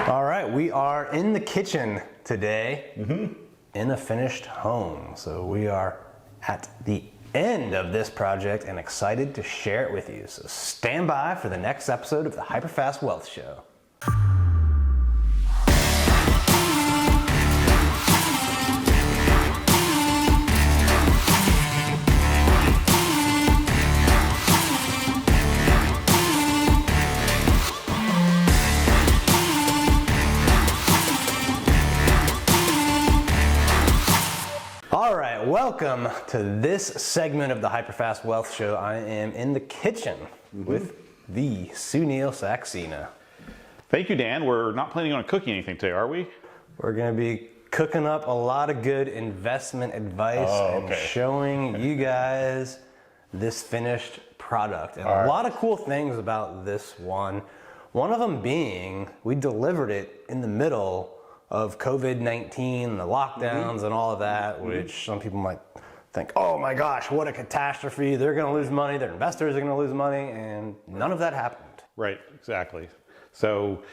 All right, we are in the kitchen today in a finished home. So we are at the end of this project and excited to share it with you. So stand by for the next episode of the HyperFast Wealth Show. All right, welcome to this segment of the HyperFast Wealth Show. I am in the kitchen with the Sunil Saxena. Thank you, Dan. We're not planning on cooking anything today, are we? We're going to be cooking up a lot of good investment advice and showing you guys this finished product. And a lot of cool things about this one. One of them being we delivered it in the middle of COVID-19, the lockdowns and all of that, which some people might think, oh my gosh, what a catastrophe. They're going to lose money. Their investors are going to lose money. And none of that happened. Right, exactly. So,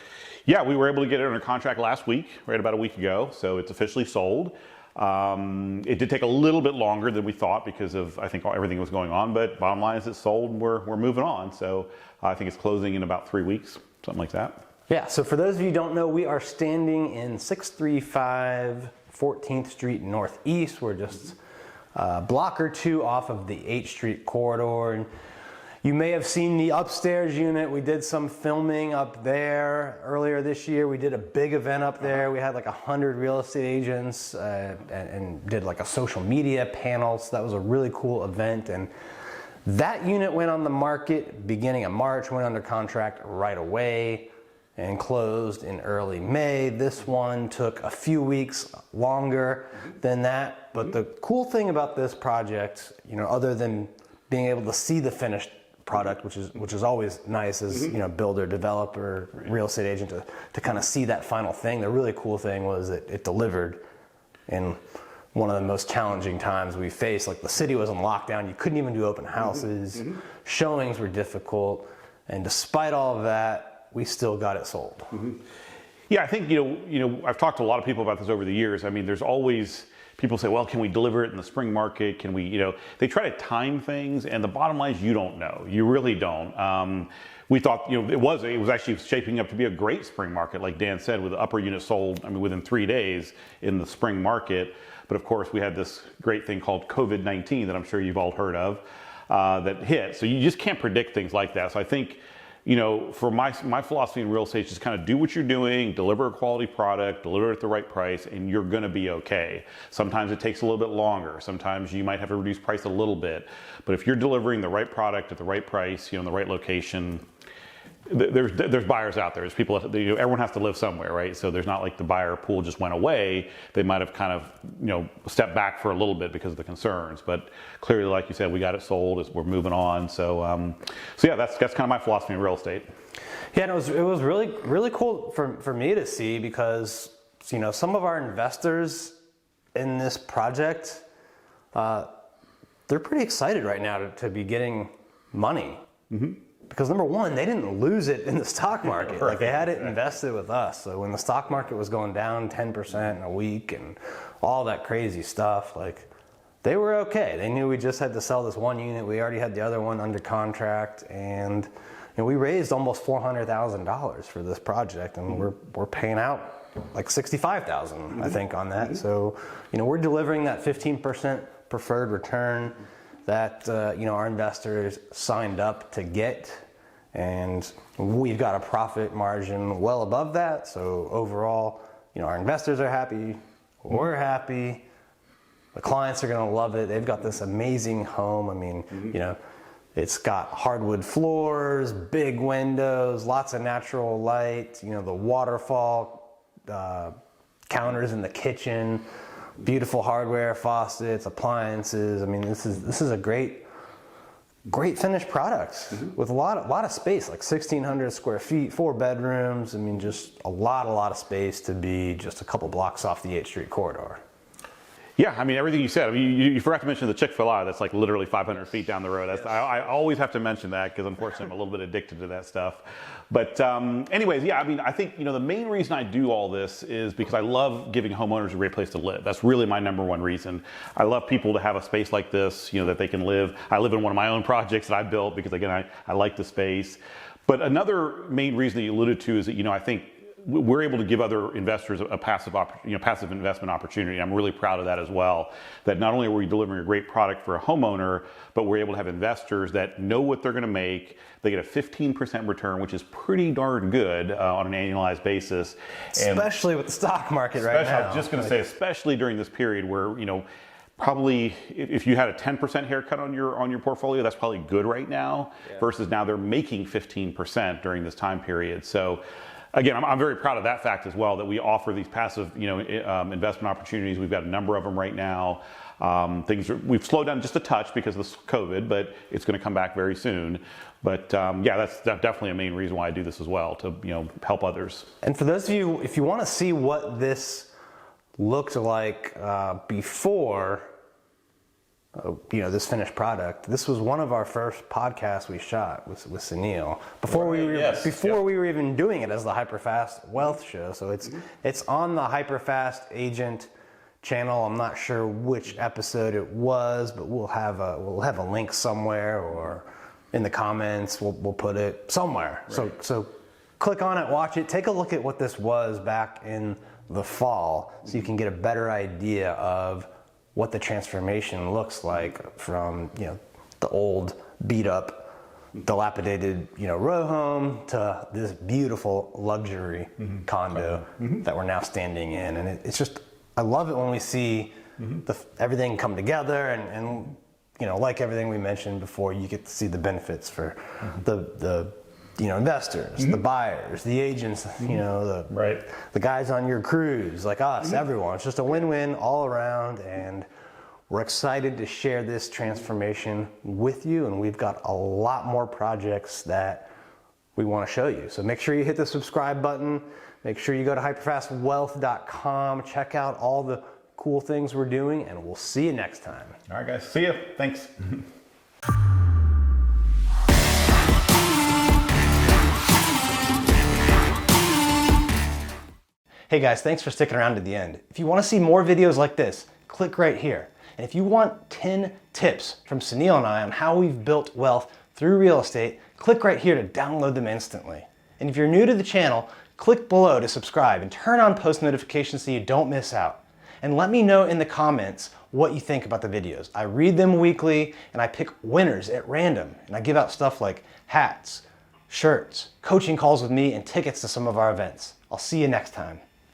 yeah, we were able to get it under contract last week, right about a week ago. So it's officially sold. It did take a little bit longer than we thought because of, I think, everything that was going on. But bottom line is it's sold and we're moving on. So I think it's closing in about 3 weeks, something like that. Yeah, so for those of you who don't know, we are standing in 635 14th Street Northeast. We're just a block or two off of the 8th Street corridor. And you may have seen the upstairs unit. We did some filming up there earlier this year. We did a big event up there. We had like 100 real estate agents and did like a social media panel. So that was a really cool event. And that unit went on the market beginning of March, went under contract right away and closed in early May. This one took a few weeks longer than that. But the cool thing about this project, you know, other than being able to see the finished product, which is always nice as, you know, builder, developer, real estate agent to kind of see that final thing. The really cool thing was that it delivered in one of the most challenging times we faced. Like the city was on lockdown. You couldn't even do open houses. Showings were difficult. And despite all of that, we still got it sold. Yeah, I think, you know, I've talked to a lot of people about this over the years. I mean, there's always people say, well, can we deliver it in the spring market? Can we, you know, they try to time things, and the bottom line is you don't know. You really don't. We thought, you know, it was actually shaping up to be a great spring market, like Dan said, with the upper unit sold, I mean, within 3 days in the spring market. But of course, we had this great thing called COVID-19 that I'm sure you've all heard of that hit. So you just can't predict things like that. So I think, you know, for my philosophy in real estate is just kind of do what you're doing, deliver a quality product, deliver it at the right price, and you're going to be okay. Sometimes it takes a little bit longer. Sometimes you might have to reduce price a little bit. But if you're delivering the right product at the right price, you know, in the right location, there's buyers out there. There's people, you know, everyone has to live somewhere, right? So there's not like the buyer pool just went away. They might have kind of, you know, stepped back for a little bit because of the concerns. But clearly, like you said, we got it sold. We're moving on. So yeah, that's kind of my philosophy in real estate. Yeah, and it was really cool for me to see because, you know, some of our investors in this project, they're pretty excited right now to be getting money. Because number one, they didn't lose it in the stock market. Like they had it invested with us. So when the stock market was going down 10% in a week and all that crazy stuff, like they were okay. They knew we just had to sell this one unit. We already had the other one under contract, and you know, we raised almost $400,000 for this project, and we're paying out like $65,000, I think, on that. So you know, we're delivering that 15% preferred return that you know, our investors signed up to get, and we've got a profit margin well above that. So overall, you know, our investors are happy, we're happy, the clients are going to love it. They've got this amazing home. I mean, you know, it's got hardwood floors, big windows, lots of natural light, you know, the waterfall counters in the kitchen, beautiful hardware, faucets, appliances. I mean, this is a great finished product with a lot of space, like 1,600 square feet, 4 bedrooms. I mean, just a lot of space to be just a couple blocks off the 8th Street corridor. Yeah, I mean, everything you said. I mean, you forgot to mention the Chick-fil-A that's like literally 500 feet down the road. That's, I always have to mention that because unfortunately I'm a little bit addicted to that stuff. But anyways, yeah, I mean, I think, the main reason I do all this is because I love giving homeowners a great place to live. That's really my number one reason. I love people to have a space like this, that they can live. I live in one of my own projects that I built because, again, I like the space. But another main reason that you alluded to is that, I think we're able to give other investors a passive investment opportunity. I'm really proud of that as well. That not only are we delivering a great product for a homeowner, but we're able to have investors that know what they're going to make. They get a 15% return, which is pretty darn good on an annualized basis. Especially with the stock market right now. I was just going to say, especially during this period where, probably if you had a 10% haircut on your portfolio, that's probably good right now, versus now they're making 15% during this time period. So again, I'm very proud of that fact as well, that we offer these passive, investment opportunities. We've got a number of them right now. We've slowed down just a touch because of COVID, but it's going to come back very soon. But yeah, that's definitely a main reason why I do this as well, to help others. And for those of you, if you want to see what this looked like before, this finished product. This was one of our first podcasts we shot with Sunil before we were even doing it as the HyperFast Wealth show. So it's on the HyperFast Agent channel. I'm not sure which episode it was, but we'll have a link somewhere, or in the comments we'll put it somewhere. Right. So click on it, watch it, take a look at what this was back in the fall, so you can get a better idea of what the transformation looks like from the old beat up dilapidated row home to this beautiful luxury condo that we're now standing in. And it's just, I love it when we see everything come together, and like everything we mentioned before, you get to see the benefits for the investors, the buyers, the agents, the guys on your crews, like us, everyone. It's just a win-win all around, and we're excited to share this transformation with you, and we've got a lot more projects that we want to show you. So make sure you hit the subscribe button. Make sure you go to hyperfastwealth.com, check out all the cool things we're doing, and we'll see you next time. All right, guys. See ya. Thanks. Hey guys, thanks for sticking around to the end. If you want to see more videos like this, click right here. And if you want 10 tips from Sunil and I on how we've built wealth through real estate, click right here to download them instantly. And if you're new to the channel, click below to subscribe and turn on post notifications so you don't miss out. And let me know in the comments what you think about the videos. I read them weekly, and I pick winners at random. And I give out stuff like hats, shirts, coaching calls with me, and tickets to some of our events. I'll see you next time.